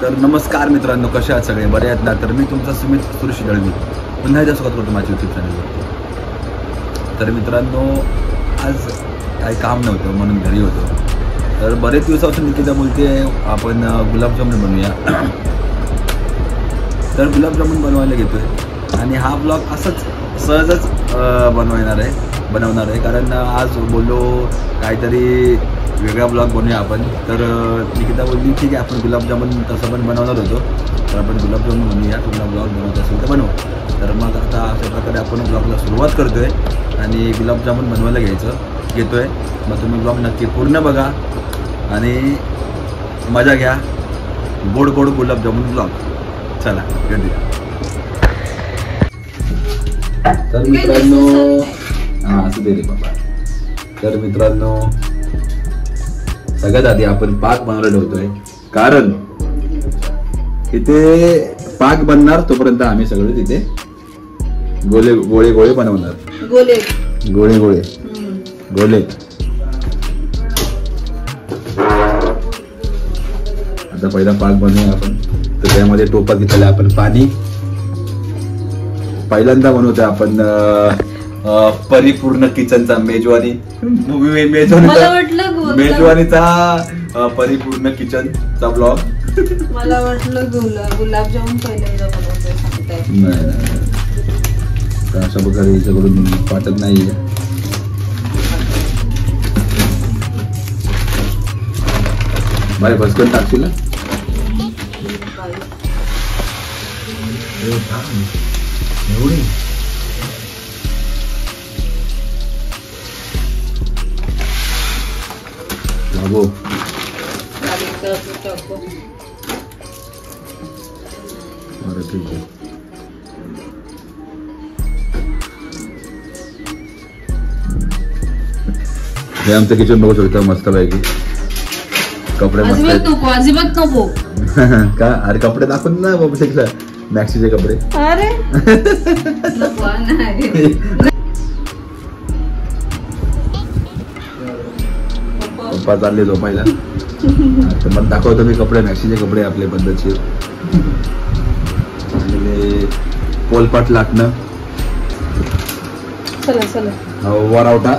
तर नमस्कार मित्रांनो, कसे आहात सगळे? बरे आहेत ना? तर मी तुमचा सुमित सुरेश दळवी पुन्हा एकदा स्वागत करतो माझ्या यूट्यूब चॅनलवर. तर मित्रांनो, आज काही काम नव्हतं म्हणून घरी होतो. तर बरेच दिवसापासून निकिता बोलते आपण गुलाबजामुन बनवूया. तर गुलाबजामुन बनवायला घेतोय आणि हा ब्लॉग असंच सहजच बनवणार आहे कारण आज बोललो काहीतरी वेगळा ब्लॉग बनवूया आपण. तर निकिता बोलली ठीक आहे, आपण गुलाबजामुन तसं पण बनवणार होतो, तर आपण गुलाबजामुन बनवूया. तुम्हाला ब्लॉग बनवायचा असेल तर बनवा. तर मग आता अशा प्रकारे आपण ब्लॉगला सुरुवात करतोय आणि गुलाबजामुन बनवायला घेतोय. मग तुम्ही ब्लॉग नक्की पूर्ण बघा आणि मजा घ्या. गोड गोड गुलाबजामुन ब्लॉग. चला भेटूया. तर मित्रांनो, असं दे रे बाबा. तर मित्रांनो, सगळ्यात आधी आपण पाक बनवायला ठेवतोय कारण इथे पाक बनणार तोपर्यंत आम्ही सगळे तिथे गोळे बनवणार. गोळे आता पहिला पाक बनवूया आपण. तर त्यामध्ये टोपा घेतलेला आपण पाणी. पहिल्यांदा बनवतोय आपण परिपूर्ण किचनचा मेजवानीचा परिपूर्ण किचनचा ब्लॉग. मला वाटलं गुलाबजामुन पहिल्यांदा बनवतोय सांगताय. नाही, अशा प्रकारे याच्याकडून वाटत नाहीये. बाय भस्कन टाकशील ना? एवढी लागो. बरं ठीक आहे. हे आमचं किचन बघू शकता मस्त पैकी. कपडे मस्त आहेत. अजिबात नको का? अरे कपडे दाखवून ना बाबा, मॅक्सीचे कपडे. अरे पप्पा चालले झोपायला. मग दाखवतो मी कपडे, मॅक्सीचे कपडे आपले पद्धतशीर. आणि पोलपाट लाटणं, वरवटा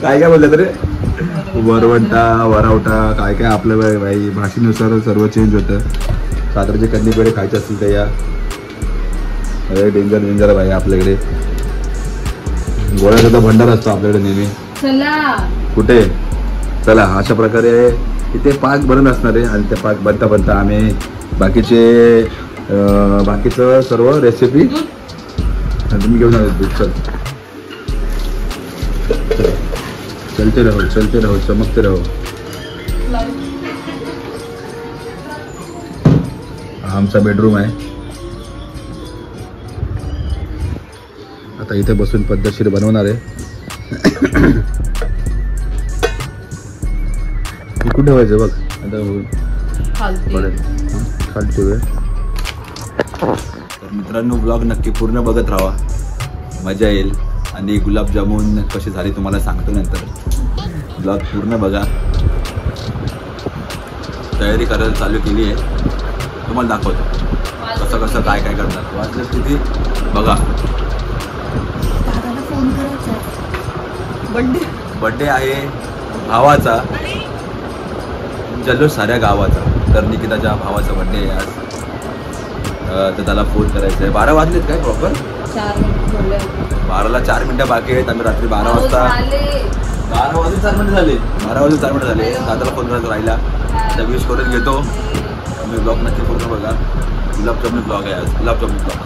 काय बोलतात रे? वरवटा काय आपलं बाई भाषेनुसार सर्व चेंज होतं. सातारचे कंदी पेढे खायचे असतील तर या. अरे डेंजर बाई आपल्याकडे. गोळ्याचा तर भंडार असतो आपल्याकडे नेहमी. कुठे चला. अशा प्रकारे इथे पाक बनत असणार आहे आणि ते पाक बनता आम्ही बाकीचं सर्व रेसिपी तुम्ही घेऊन आलो. चलते रहो चमकते रहो. आमचा बेडरूम आहे. आता इथे बसून पद्धतशीर बनवणार आहे. कुठे ठेवायचं बघ आता खालची वेळ. तर मित्रांनो, ब्लॉग नक्की पूर्ण बघत राहा, मजा येईल. आणि गुलाबजामुन कशी झाली तुम्हाला सांगतो नंतर. ब्लॉग पूर्ण बघा. तयारी करायला चालू केली आहे, तुम्हाला दाखवतो कसं काय करतात. वाचलं किती बघा. बर्थडे आहे भावाचा, जल्लोष साऱ्या गावाचा. तर निकिताच्या भावाचा बर्थडे आहे आज. तर त्याला फोन करायचा आहे. 12 वाजलेत काय प्रॉपर? 12ला 4 मिनिटं बाकी आहेत. आम्ही रात्री 12 वाजता 12 वाजून 4 मिनिटं झाले. दादाला फोन करायचा राहिला. त्या विश करून घेतो. मी ब्लॉग नक्की पूर्ण बघा. गुलाबजामुन ब्लॉग आहे आज. गुलाबजामुन ब्लॉग.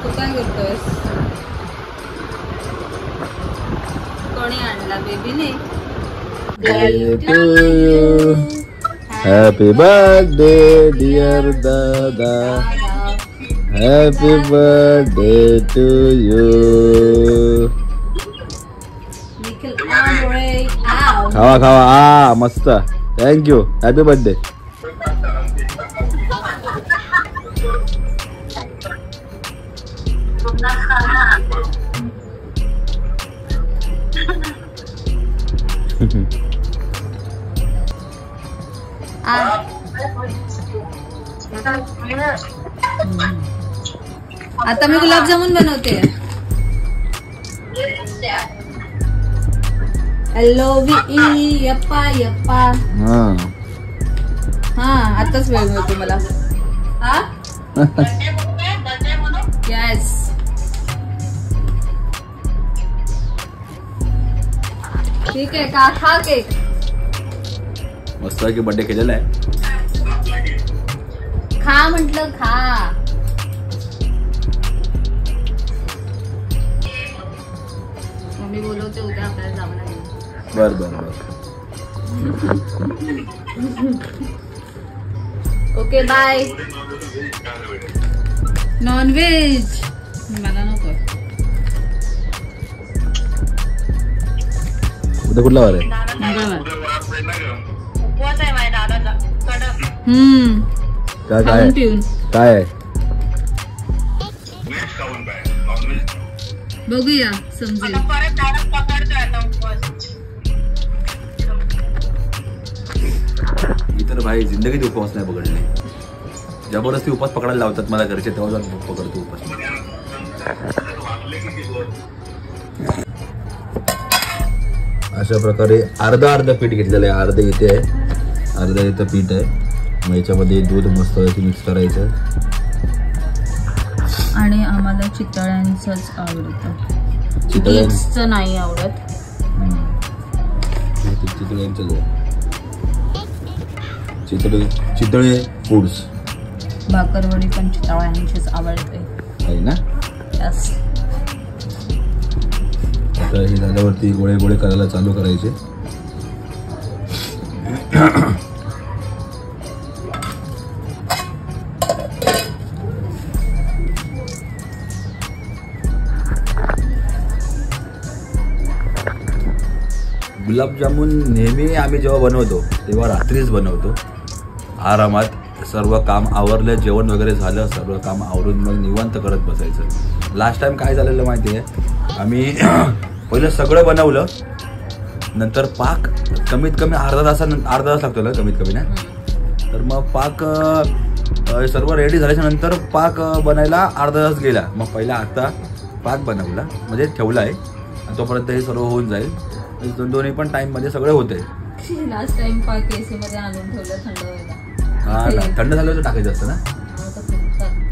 तू काय करतोयस? कोणी आणला बेबीने? हॅपी बर्थडे डिअर दादा. Happy birthday to you. खावा मस्त. थँक्यू. Happy birthday. आता मी गुलाबजामुन बनवते. यप्पा यप्पा. हा आताच वेळ मिळतो मला. हा येस. ठीक आहे का? खा केक. मस्त की बर्थडे केलेला आहे. खा म्हटलं खा. मम्मी बोलवते उद्या आपल्याला जावं लागेल. बर बर बर. Okay bye. नॉनव्हेज मला नको. उद्या कुठला वार आहे? काय काय काय आहे? बघूया समजेल. मी तर भाई जिंदगीत उपवास नाही पकडले. जबरदस्ती उपवास पकडायला लावतात मला घरचे, तेव्हा जाऊन पकडतो उपवास. अशा प्रकारे अर्ध पीठ घेतलेलं आहे. अर्ध इथे आहे, अर्ध इथं पीठ आहे. मग याच्यामध्ये दूध मस्त मिक्स करायचं. आणि आम्हाला चितळ्यांचंच आवडतं, बीट्सचं नाही आवडत. चितळे फूड्स. भाकरवडी पण चितळ्यांचीच आवडते आहे ना. यस. आता हे झाल्यावरती गोळे गोळे करायला चालू करायचे. गुलाबजामुन नेहमी आम्ही जेव्हा बनवतो तेव्हा रात्रीच बनवतो. आरामात सर्व काम आवरलं, जेवण वगैरे झालं, सर्व काम आवरून मग निवांत करत बसायचं. लास्ट टाइम काय झालेलं माहिती आहे, आम्ही पहिलं सगळं बनवलं, नंतर पाक कमीत कमी अर्धा तास लागतो ना कमीत कमी ना. तर मग पाक सर्व रेडी झाल्याच्या नंतर पाक बनायला अर्धा तास गेला. मग पहिला आता पाक बनवला म्हणजे ठेवला आहे, तोपर्यंत हे सर्व होऊन जाईल. दोन्ही पण टाइम मध्ये सगळं होतंय. लास्ट टाइम पाक एसी मध्ये आणून ठेवलं थंड व्हायला. हा ना, थंड झाल्यावर टाकायचं असतं ना,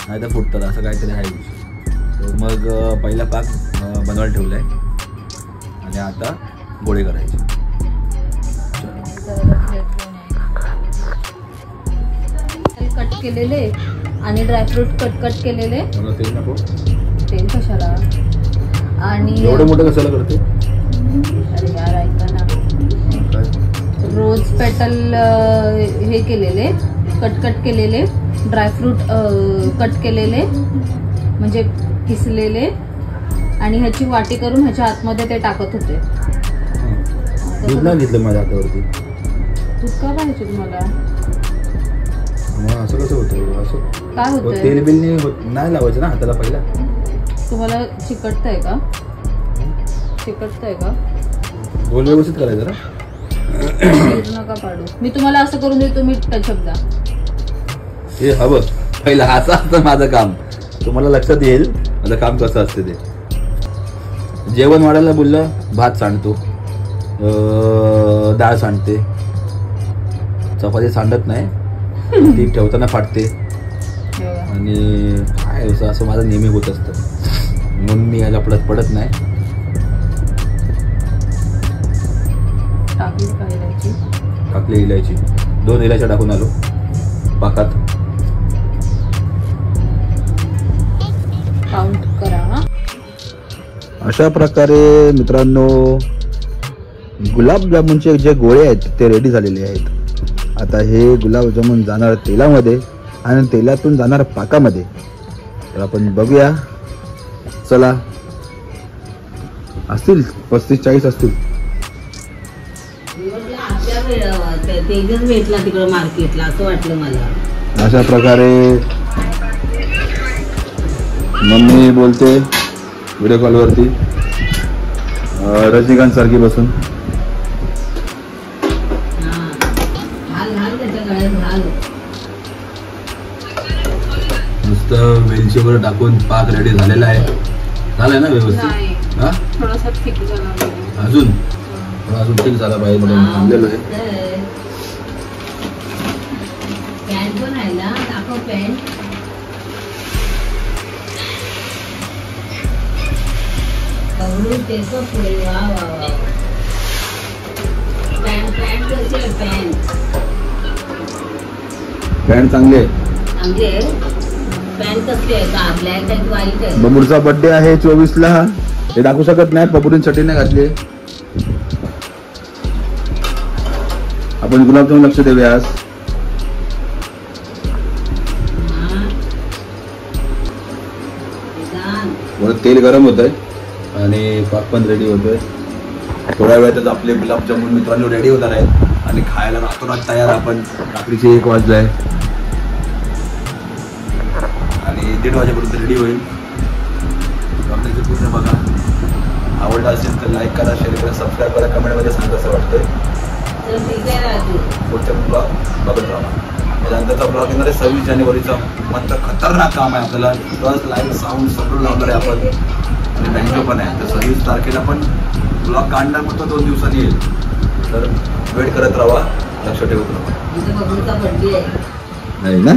नाही तर फुटतात असं काहीतरी आहे. मग पहिला पाक बनवायला ठेवलाय आणि आता गोळे करायचे. कट केलेले आणि ड्रायफ्रूट कट केलेले. तेल नको. तेल कशाला? आणि एवढं मोठं कशाला करते? अरे यार ऐका ना. रोज पेटल हे केलेले, कट केलेले, ड्रायफ्रूट कट केलेले म्हणजे किसलेले, आणि ह्याची वाटी करून ह्याच्या आतमध्ये ते टाकत होते. दूध नाही घेतलं माझ्या हातावरती. दूध का पाहिजे तुम्हाला? असं कसं होतं? असं काय होतं? तेल बिल नाही लावायचं ना हाताला पहिला. तुम्हाला चिकटतंय का? चिकटतंय का? गोल व्यवस्थित करायचं ना. नका पाडू. मी तुम्हाला असं करून देतो, तुम्ही टचअप द्या. हे हवं पहिला. असं असतं माझं काम. तुम्हाला लक्षात येईल माझं काम कसं असते ते. जेवण वाढायला बोललं, भात सांडतो, डाळ सांडते, चपाती सांडत नाही, ती ठेवताना फाटते. आणि काय असं माझं नेहमी होत असतं, म्हणून मी याला पडत नाही. टाकली इलायची, 2 इलायच्या टाकून आलो पाकात. काउंट करा. अशा प्रकारे मित्रांनो गुलाबजामुनचे जे गोळे आहेत ते रेडी झालेले आहेत. आता हे गुलाबजामुन जाणार तेलामध्ये आणि तेलातून जाणार पाकामध्ये. तर आपण बघूया. चला, असतील 35-40 असतील. भेटला तिकडं मार्केटला असं वाटलं मला. अशा प्रकारे मम्मी बोलते व्हिडिओ कॉलवरती रजनीकांत सारखी बसून. नुसतं वेलचीवर टाकून पाक रेडी झालेला आहे. झालाय ना व्यवस्थित? हा थोडासा थिक झाला अजून अजून ठीक झाला पाहिजे म्हणून थांबलेलो आहे. पॅन्ट पण आहे ना, दाखव पॅन्ट. वा वा वा. पॅन्ट कशी आहे? पॅन्ट चांगली आहे. चांगली आहे. पॅन्ट कसली आहे? का ब्लॅक आहे व्हाईट आहे? बबूरचा बर्थडे आहे 24ला. हे दाखवू शकत नाही, बबूरीन चटणी नाही घातली. आपण गुलाबजामुन लक्ष देऊया आज. तेल गरम होत आहे आणि पाक पण रेडी होतोय. थोड्या वेळातच आपले गुलाबजामुन मित्रांनो रेडी होणार आहेत आणि खायला रातोरात तयार. आपण रात्रीचे 1 वाजले आहे आणि 1:30 वाजेपर्यंत रेडी होईल. आपल्याचे पूर्ण बघा. आवडला असेल तर लाईक करा, शेअर करा, सबस्क्राईब करा, कमेंटमध्ये सांगा कसं वाटतंय. पुढचा ब्लॉग बघत राहा. त्यानंतरचा ब्लॉग येणार आहे 26 जानेवारीचा. मात्र खतरनाक काम आहे आपल्याला. प्लस लाईव्ह साऊंड सगळं लावणार आहे आपण आणि बँजो पण आहे. तर 26 तारखेला पण ब्लॉग काढणार फक्त 2 दिवसांनी येईल. तर वेट करत राहा, लक्ष ठेवत राहा. नाही ना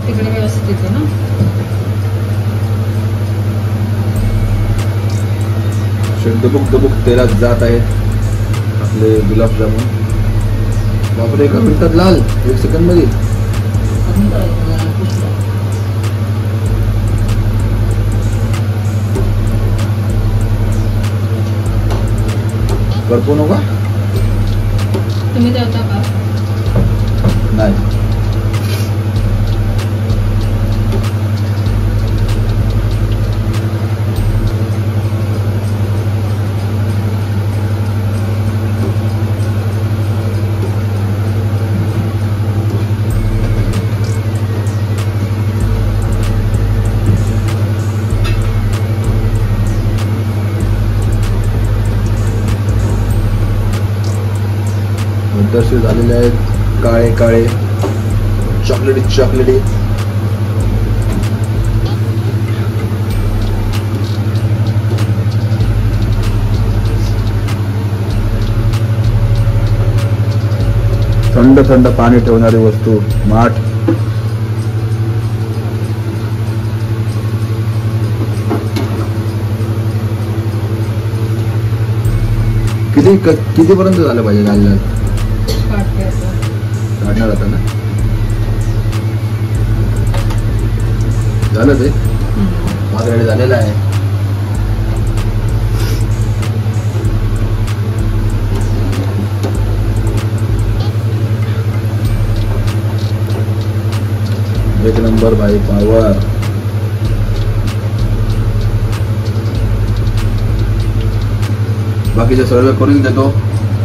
तिकडे व्यवस्थित येते ना. दबुक तेलात जात आहे आपले गुलाबजामुन. बापरे, 1 मिनिटात लाल, 1 सेकंड मध्ये. करपू नका. तुम्ही देवता का? नाही. दर्शन झालेले आहेत काळे काळे चॉकलेटी. थंड पाणी ठेवणारी वस्तू माठ. कितीपर्यंत झालं पाहिजे घालण्यात? काढणार आता ना. झालं ते माझ्याकडे झालेलं आहे. एक नंबर भाई, पावर. बाकीचे सर्व करून देतो,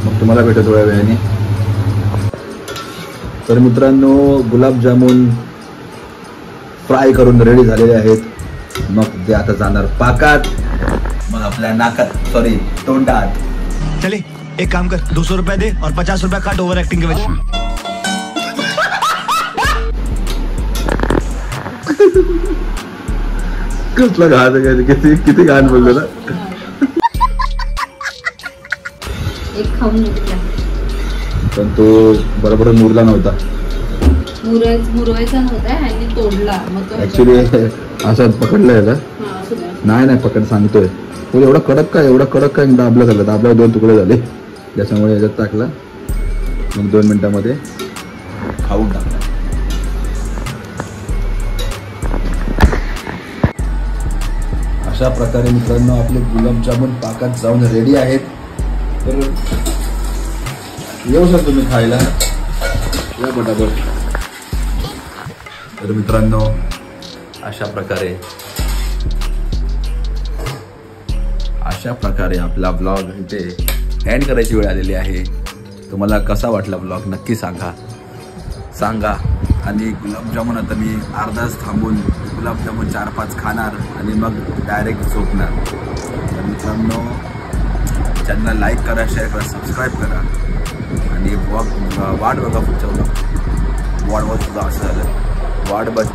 मग तुम्हाला भेटतो थोड्या वेळाने. तर मित्रांनो, गुलाबजामुन फ्राय करून रेडी झालेले आहेत. मग ते आता जाणार पाकात, मग आपल्या नाकात, सॉरी तोंडात. चले एक काम कर, 200 रुपये दे और 50 रुपये काट ओवर एक्टिंग के वजह. कसला घाण, किती घाण बोललो ना. एक खाऊन घेतला पण तो बरोबर मुरला नव्हता. मुरवायचा नव्हता आणि तोडला. मग ऍक्च्युली असं पकडलं याला. नाही पकड, सांगतोय. एवढा कडक काय दाबला झाला. दाबला 2 तुकडे झाले. त्याच्यामुळे याच्यात टाकला. मग 2 मिनिटांमध्ये खाऊन टाकला. अशा प्रकारे मित्रांनो आपले गुलाबजामुन पाकात जाऊन रेडी आहेत. तर येऊ शकतो तुम्ही खायला, या पटापट. तर मित्रांनो, अशा प्रकारे आपला ब्लॉग इथे एंड करायची वेळ आलेली आहे. तुम्हाला कसा वाटला ब्लॉग नक्की सांगा. आणि गुलाबजामुन आता मी अर्धाच थांबून गुलाबजामुन 4-5 खाणार आणि मग डायरेक्ट झोपणार. तर मित्रांनो, चॅनलला लाईक करा, शेअर करा, सबस्क्राईब करा आणि वाट बघा पुढच्या वाट बघ तुझं असं झालं. वाट बघ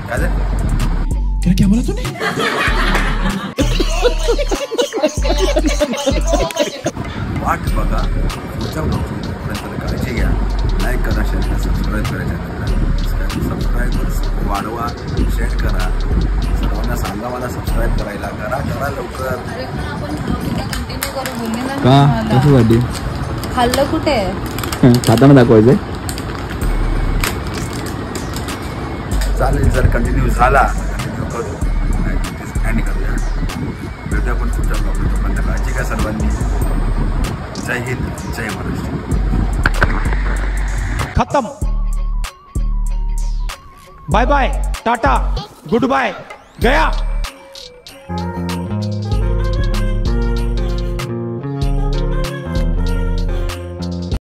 काय झालं, क्या बोला तूने? वाट बघा पुढच्या ब्लॉगपर्यंत काळजी घ्या. लाईक करा, शेअर करा, सबस्क्राईब करा चॅनलला. सबस्क्राईबर्स वाढवा, शेअर करा, सर्वांना सांगा मला सबस्क्राईब करायला. करा लवकर. अरे पण आपण कंटिन्यू करू बोलले ना का मला. कशासाठी खाल्लं कुठे खाताना दाखवायचंय. चालेल, जर कंटिन्यू झाला कंटिन्यू करू, एंड करूया. भेटूया पण पुढच्या ब्लॉगमध्ये. तोपर्यंत काळजी घ्या सर्वांनी. जय हिंद, जय महाराष्ट्र. खत्म. Bye bye, tata, goodbye, गया.